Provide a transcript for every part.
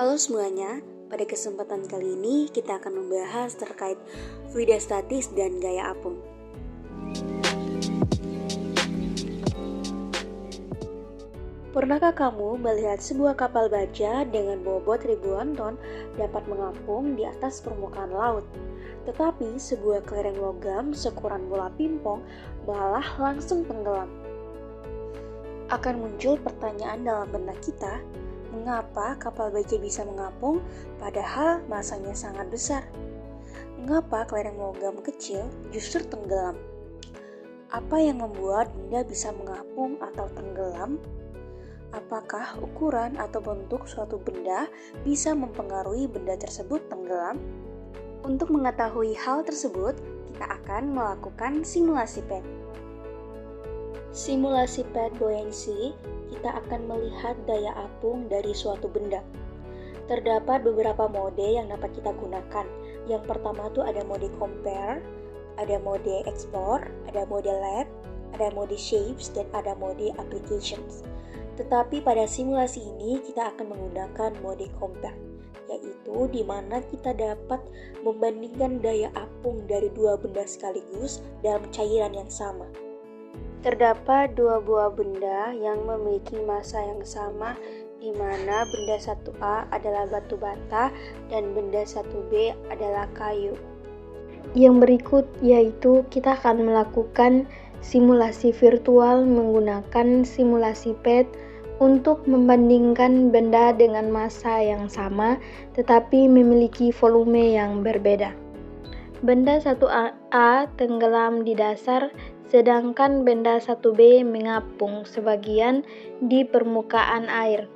Halo semuanya, pada kesempatan kali ini kita akan membahas terkait fluidostatis dan gaya apung. Pernahkah kamu melihat sebuah kapal baja dengan bobot ribuan ton dapat mengapung di atas permukaan laut? Tetapi sebuah kelereng logam seukuran bola pimpong malah langsung tenggelam. Akan muncul pertanyaan dalam benak kita, mengapa kapal baja bisa mengapung padahal masanya sangat besar? Mengapa kelereng logam kecil justru tenggelam? Apa yang membuat benda bisa mengapung atau tenggelam? Apakah ukuran atau bentuk suatu benda bisa mempengaruhi benda tersebut tenggelam? Untuk mengetahui hal tersebut, kita akan melakukan simulasi PET. Simulasi PET buoyancy, kita akan melihat daya apung dari suatu benda. Terdapat beberapa mode yang dapat kita gunakan. Yang pertama tuh ada mode compare, ada mode explore, ada mode lab, ada mode shapes, dan ada mode applications. Tetapi pada simulasi ini kita akan menggunakan mode compare, yaitu di mana kita dapat membandingkan daya apung dari dua benda sekaligus dalam cairan yang sama. Terdapat dua buah benda yang memiliki massa yang sama, di mana benda 1A adalah batu bata dan benda 1B adalah kayu. Yang berikut yaitu kita akan melakukan simulasi virtual menggunakan simulasi PET untuk membandingkan benda dengan massa yang sama tetapi memiliki volume yang berbeda. Benda 1A tenggelam di dasar, sedangkan benda 1B mengapung sebagian di permukaan air.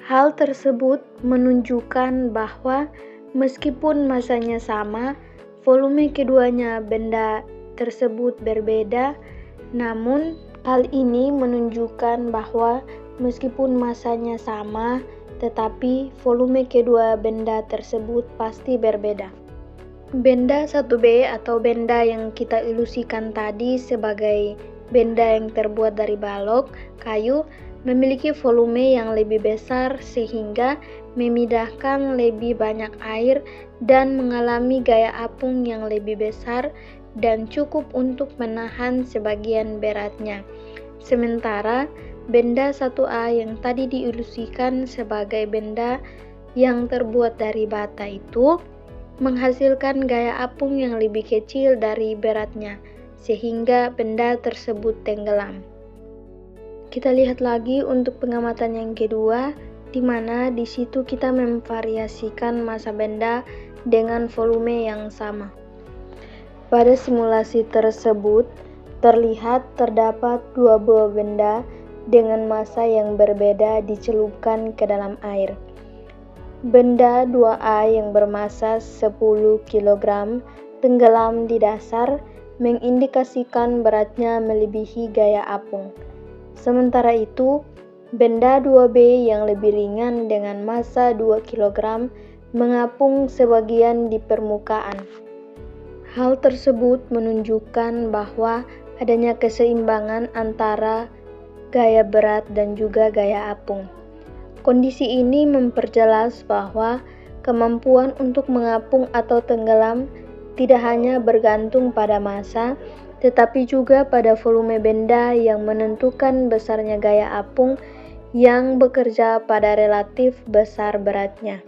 Hal tersebut menunjukkan bahwa meskipun massanya sama, volume keduanya benda tersebut berbeda, namun hal ini menunjukkan bahwa meskipun massanya sama, tetapi volume kedua benda tersebut pasti berbeda. Benda 1B atau benda yang kita ilusikan tadi sebagai benda yang terbuat dari balok, kayu, memiliki volume yang lebih besar sehingga memindahkan lebih banyak air dan mengalami gaya apung yang lebih besar dan cukup untuk menahan sebagian beratnya. Sementara benda 1A yang tadi diilusikan sebagai benda yang terbuat dari bata itu menghasilkan gaya apung yang lebih kecil dari beratnya, sehingga benda tersebut tenggelam. Kita lihat lagi untuk pengamatan yang kedua, di mana di situ kita memvariasikan massa benda dengan volume yang sama. Pada simulasi tersebut, terlihat terdapat dua buah benda dengan massa yang berbeda dicelupkan ke dalam air. Benda 2A yang bermassa 10 kg tenggelam di dasar, mengindikasikan beratnya melebihi gaya apung. Sementara itu, benda 2B yang lebih ringan dengan massa 2 kg mengapung sebagian di permukaan. Hal tersebut menunjukkan bahwa adanya keseimbangan antara gaya berat dan juga gaya apung. Kondisi ini memperjelas bahwa kemampuan untuk mengapung atau tenggelam tidak hanya bergantung pada massa, tetapi juga pada volume benda yang menentukan besarnya gaya apung yang bekerja pada relatif besar beratnya.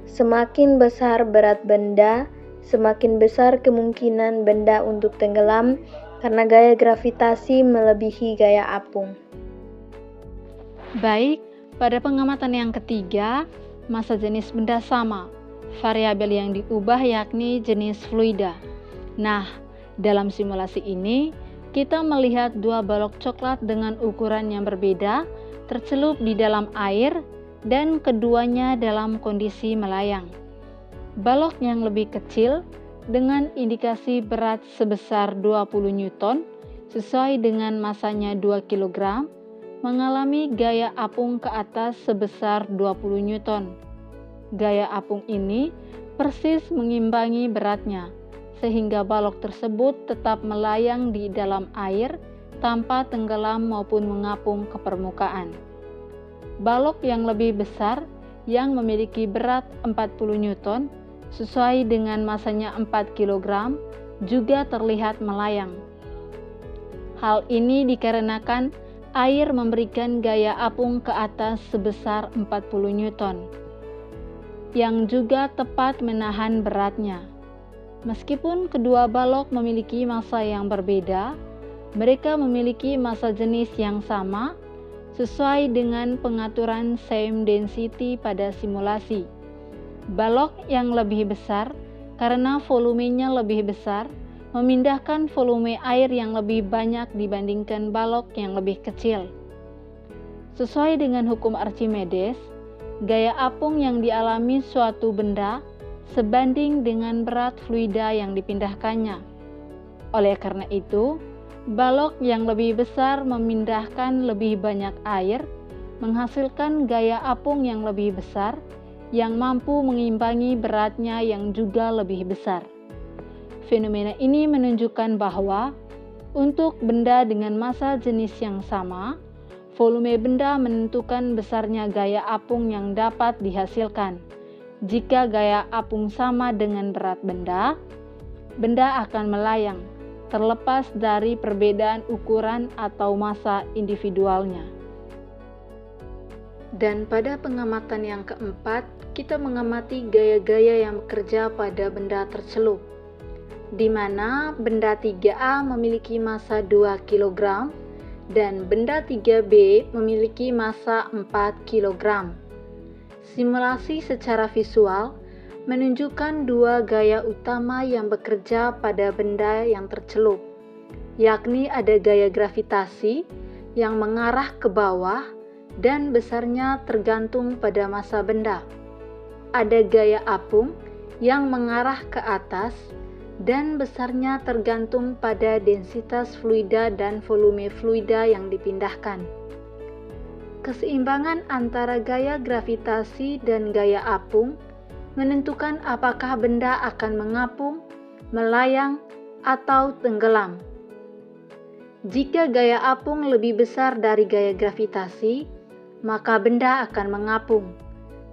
Semakin besar berat benda, semakin besar kemungkinan benda untuk tenggelam karena gaya gravitasi melebihi gaya apung. Baik, pada pengamatan yang ketiga, massa jenis benda sama. Variabel yang diubah yakni jenis fluida. Nah, dalam simulasi ini, kita melihat dua balok coklat dengan ukuran yang berbeda tercelup di dalam air dan keduanya dalam kondisi melayang. Balok yang lebih kecil dengan indikasi berat sebesar 20 Newton sesuai dengan massanya 2 kg mengalami gaya apung ke atas sebesar 20 Newton. Gaya apung ini persis mengimbangi beratnya, sehingga balok tersebut tetap melayang di dalam air tanpa tenggelam maupun mengapung ke permukaan. Balok yang lebih besar yang memiliki berat 40 Newton sesuai dengan masanya 4 kg juga terlihat melayang. Hal ini dikarenakan air memberikan gaya apung ke atas sebesar 40 Newton, yang juga tepat menahan beratnya. Meskipun kedua balok memiliki massa yang berbeda, mereka memiliki massa jenis yang sama sesuai dengan pengaturan same density pada simulasi. Balok yang lebih besar karena volumenya lebih besar memindahkan volume air yang lebih banyak dibandingkan balok yang lebih kecil. Sesuai dengan hukum Archimedes, gaya apung yang dialami suatu benda sebanding dengan berat fluida yang dipindahkannya. Oleh karena itu, balok yang lebih besar memindahkan lebih banyak air, menghasilkan gaya apung yang lebih besar, yang mampu mengimbangi beratnya yang juga lebih besar. Fenomena ini menunjukkan bahwa untuk benda dengan massa jenis yang sama, volume benda menentukan besarnya gaya apung yang dapat dihasilkan. Jika gaya apung sama dengan berat benda, benda akan melayang, terlepas dari perbedaan ukuran atau massa individualnya. Dan pada pengamatan yang keempat, kita mengamati gaya-gaya yang bekerja pada benda tercelup, di mana benda 3A memiliki massa 2 kg dan benda 3B memiliki massa 4 kg. Simulasi secara visual menunjukkan dua gaya utama yang bekerja pada benda yang tercelup, yakni ada gaya gravitasi yang mengarah ke bawah dan besarnya tergantung pada massa benda. Ada gaya apung yang mengarah ke atas dan besarnya tergantung pada densitas fluida dan volume fluida yang dipindahkan. Keseimbangan antara gaya gravitasi dan gaya apung menentukan apakah benda akan mengapung, melayang, atau tenggelam. Jika gaya apung lebih besar dari gaya gravitasi, maka benda akan mengapung.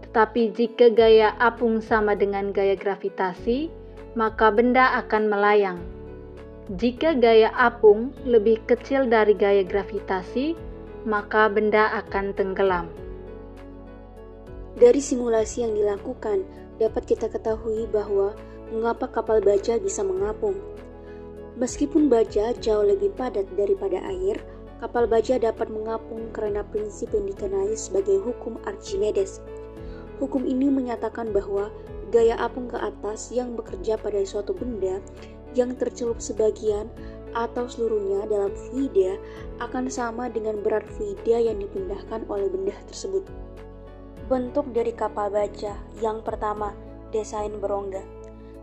Tetapi jika gaya apung sama dengan gaya gravitasi, maka benda akan melayang. Jika gaya apung lebih kecil dari gaya gravitasi, maka benda akan tenggelam. Dari simulasi yang dilakukan, dapat kita ketahui bahwa mengapa kapal baja bisa mengapung. Meskipun baja jauh lebih padat daripada air, kapal baja dapat mengapung karena prinsip yang dikenai sebagai hukum Archimedes. Hukum ini menyatakan bahwa gaya apung ke atas yang bekerja pada suatu benda yang tercelup sebagian atau seluruhnya dalam fluida akan sama dengan berat fluida yang dipindahkan oleh benda tersebut. Bentuk dari kapal baja. Yang pertama, desain berongga.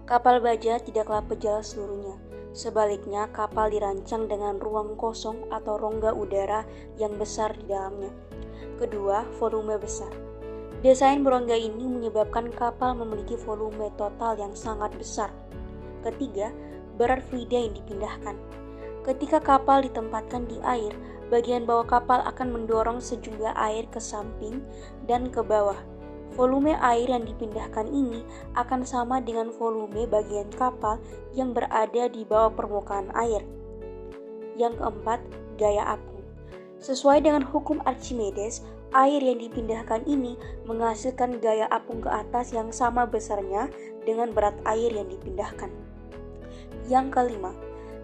Kapal baja tidaklah pejal seluruhnya. Sebaliknya, kapal dirancang dengan ruang kosong atau rongga udara yang besar di dalamnya. Kedua, volume besar. Desain berongga ini menyebabkan kapal memiliki volume total yang sangat besar. Ketiga, berat fluida yang dipindahkan. Ketika kapal ditempatkan di air, bagian bawah kapal akan mendorong sejumlah air ke samping dan ke bawah. Volume air yang dipindahkan ini akan sama dengan volume bagian kapal yang berada di bawah permukaan air. Yang keempat, gaya apung. Sesuai dengan hukum Archimedes, air yang dipindahkan ini menghasilkan gaya apung ke atas yang sama besarnya dengan berat air yang dipindahkan. Yang kelima,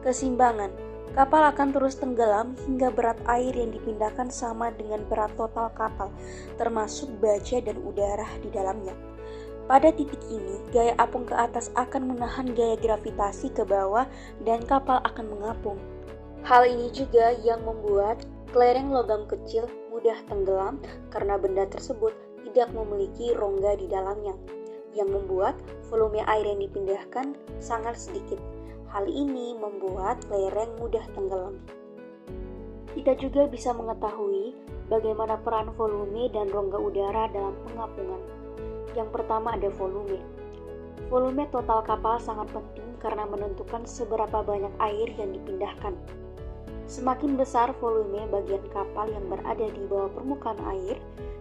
keseimbangan. Kapal akan terus tenggelam hingga berat air yang dipindahkan sama dengan berat total kapal, termasuk baja dan udara di dalamnya. Pada titik ini, gaya apung ke atas akan menahan gaya gravitasi ke bawah dan kapal akan mengapung. Hal ini juga yang membuat kelereng logam kecil mudah tenggelam karena benda tersebut tidak memiliki rongga di dalamnya, yang membuat volume air yang dipindahkan sangat sedikit. Hal ini membuat lereng mudah tenggelam. Kita juga bisa mengetahui bagaimana peran volume dan rongga udara dalam pengapungan. Yang pertama ada volume. Volume total kapal sangat penting karena menentukan seberapa banyak air yang dipindahkan. Semakin besar volume bagian kapal yang berada di bawah permukaan air,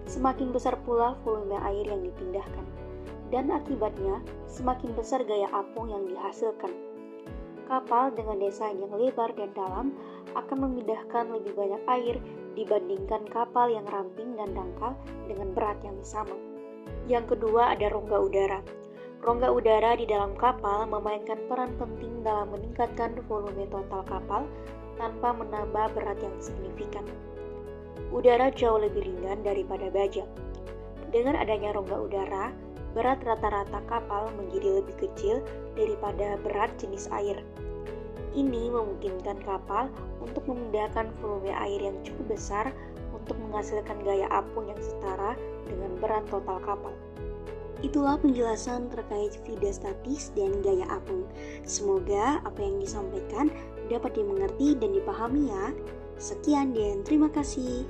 semakin besar pula volume air yang dipindahkan. Dan akibatnya, semakin besar gaya apung yang dihasilkan. Kapal dengan desain yang lebar dan dalam akan memindahkan lebih banyak air dibandingkan kapal yang ramping dan dangkal dengan berat yang sama. Yang kedua ada rongga udara. Rongga udara di dalam kapal memainkan peran penting dalam meningkatkan volume total kapal tanpa menambah berat yang signifikan. Udara jauh lebih ringan daripada baja. Dengan adanya rongga udara, berat rata-rata kapal menjadi lebih kecil daripada berat jenis air. Ini memungkinkan kapal untuk memindahkan volume air yang cukup besar untuk menghasilkan gaya apung yang setara dengan berat total kapal. Itulah penjelasan terkait fluida statis dan gaya apung. Semoga apa yang disampaikan dapat dimengerti dan dipahami ya. Sekian dan terima kasih.